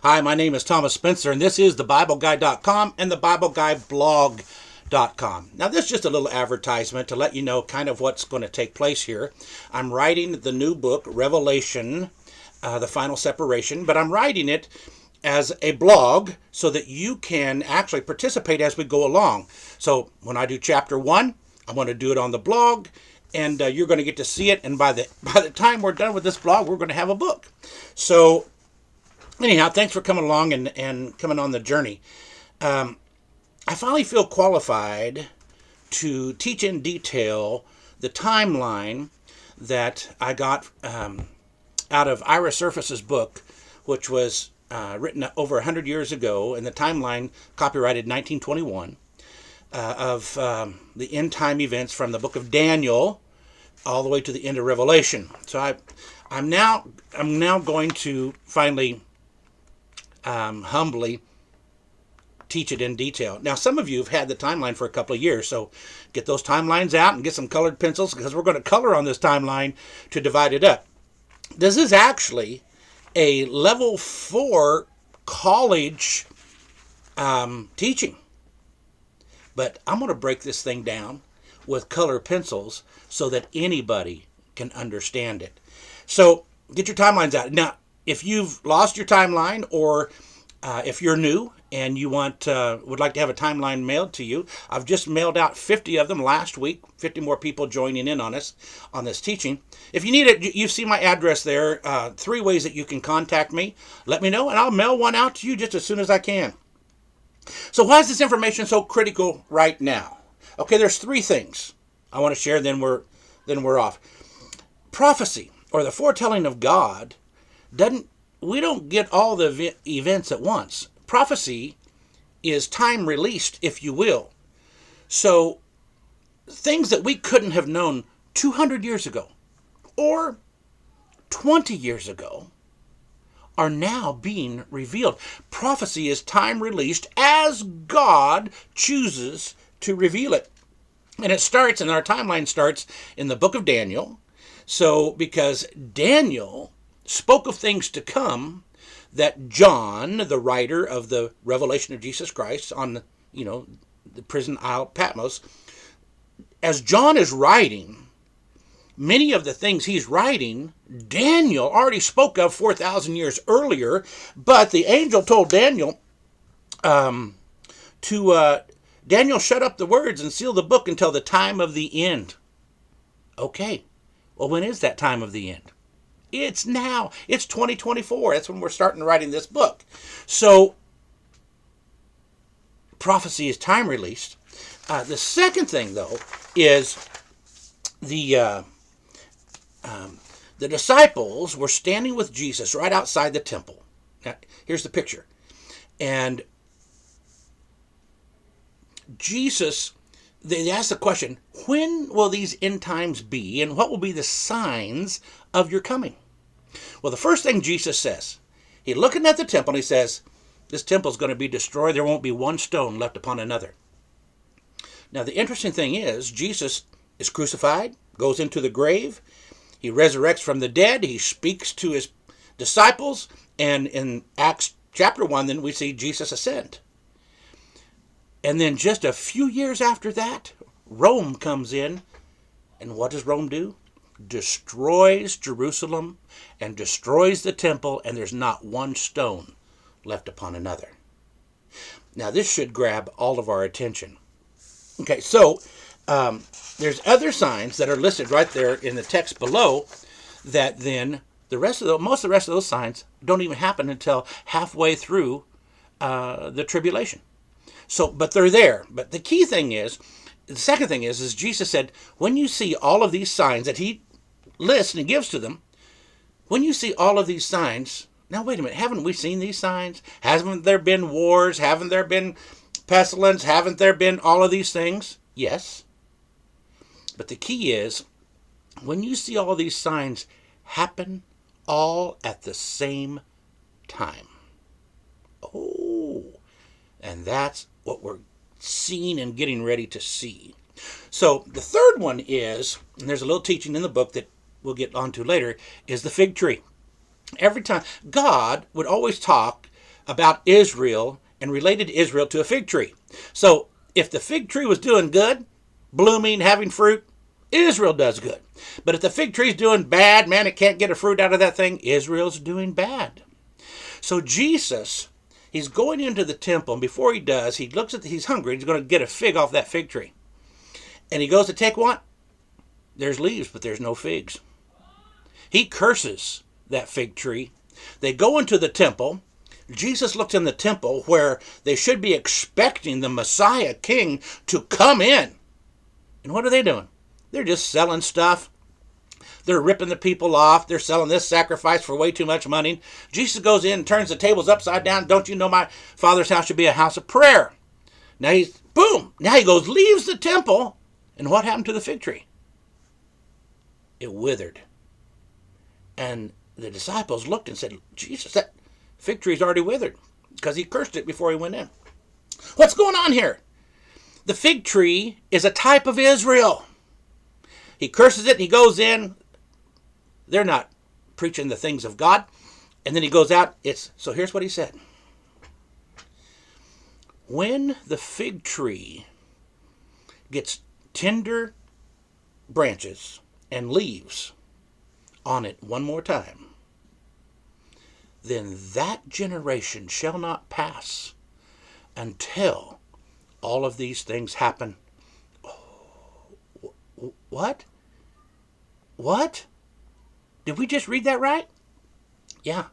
Hi, my name is Thomas Spencer, and this is thebibleguy.com and thebibleguy.blog.com. Now, this is just a little advertisement to let you know kind of what's going to take place here. I'm writing the new book, Revelation, The Final Separation, but I'm writing it as a blog so that you can actually participate as we go along. So when I do chapter 1, I'm going to do it on the blog, and you're going to get to see it. And by the time we're done with this blog, we're going to have a book. So anyhow, thanks for coming along and coming on the journey. I finally feel qualified to teach in detail the timeline that I got out of Ira Surface's book, which was written over 100 years ago, and the timeline copyrighted 1921, of the end time events from the book of Daniel all the way to the end of Revelation. So I'm now going to finally humbly teach it in detail. Now, some of you have had the timeline for a couple of years, so get those timelines out and get some colored pencils, because we're going to color on this timeline to divide it up. This is actually a level 4 college teaching, but I'm going to break this thing down with color pencils so that anybody can understand it. So get your timelines out. Now, if you've lost your timeline, or if you're new and you would like to have a timeline mailed to you, I've just mailed out 50 of them last week. 50 more people joining in on us on this teaching. If you need it, you see my address there. 3 ways that you can contact me. Let me know, and I'll mail one out to you just as soon as I can. So why is this information so critical right now? Okay, there's 3 things I want to share. Then we're off. Prophecy, or the foretelling of God, we don't get all the events at once. Prophecy is time released, if you will. So things that we couldn't have known 200 years ago or 20 years ago are now being revealed. Prophecy is time released as God chooses to reveal it. And our timeline starts in the book of Daniel. So because Daniel spoke of things to come that John, the writer of the Revelation of Jesus Christ on the prison isle Patmos, as John is writing, many of the things he's writing, Daniel already spoke of 4,000 years earlier, but the angel told Daniel Daniel, shut up the words and seal the book until the time of the end. Okay, well, when is that time of the end? It's now. It's 2024. That's when we're starting writing this book. So prophecy is time released. The second thing, though, is the disciples were standing with Jesus right outside the temple. Now, here's the picture. And Jesus, they asked the question, when will these end times be, and what will be the signs of your coming? Well, the first thing Jesus says, he's looking at the temple, and he says, this temple is going to be destroyed. There won't be one stone left upon another. Now, the interesting thing is, Jesus is crucified, goes into the grave, he resurrects from the dead, he speaks to his disciples, and in Acts chapter 1, then we see Jesus ascend. And then just a few years after that, Rome comes in, and what does Rome do? Destroys Jerusalem and destroys the temple, and there's not one stone left upon another. Now, this should grab all of our attention. Okay, so there's other signs that are listed right there in the text below that then most of the rest of those signs don't even happen until halfway through the tribulation. So, but they're there. But the key thing is, the second thing is Jesus said, when you see all of these signs that he lists and he gives to them, when you see all of these signs, now wait a minute, haven't we seen these signs? Haven't there been wars? Haven't there been pestilence? Haven't there been all of these things? Yes. But the key is, when you see all these signs happen all at the same time. Oh, and that's what we're seeing and getting ready to see. So the third one is, and there's a little teaching in the book that we'll get onto later, is the fig tree. Every time, God would always talk about Israel and related Israel to a fig tree. So if the fig tree was doing good, blooming, having fruit, Israel does good. But if the fig tree's doing bad, man, it can't get a fruit out of that thing, Israel's doing bad. So Jesus, he's going into the temple, and before he does, he looks at, he's hungry, he's going to get a fig off that fig tree. And he goes to take one. There's leaves, but there's no figs. He curses that fig tree. They go into the temple. Jesus looks in the temple where they should be expecting the Messiah King to come in. And what are they doing? They're just selling stuff. They're ripping the people off. They're selling this sacrifice for way too much money. Jesus goes in and turns the tables upside down. Don't you know my Father's house should be a house of prayer? Now he's, boom. Now he goes, leaves the temple. And what happened to the fig tree? It withered. And the disciples looked and said, Jesus, that fig tree's already withered, because he cursed it before he went in. What's going on here? The fig tree is a type of Israel. He curses it, he goes in. They're not preaching the things of God. And then he goes out. So here's what he said. When the fig tree gets tender branches and leaves on it one more time, then that generation shall not pass until all of these things happen. Oh, what? What? Did we just read that right? Yeah.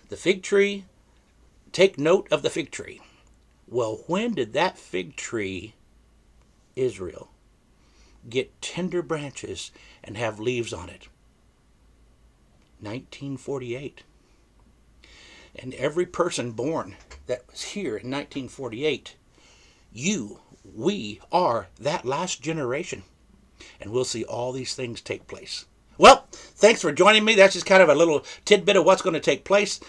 The fig tree, take note of the fig tree. Well, when did that fig tree, Israel, get tender branches and have leaves on it? 1948. And every person born that was here in 1948, we are that last generation. And we'll see all these things take place. Well, thanks for joining me. That's just kind of a little tidbit of what's going to take place.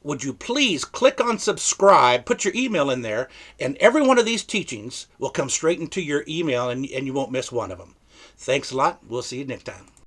Would you please click on subscribe, put your email in there, and every one of these teachings will come straight into your email, and you won't miss one of them. Thanks a lot. We'll see you next time.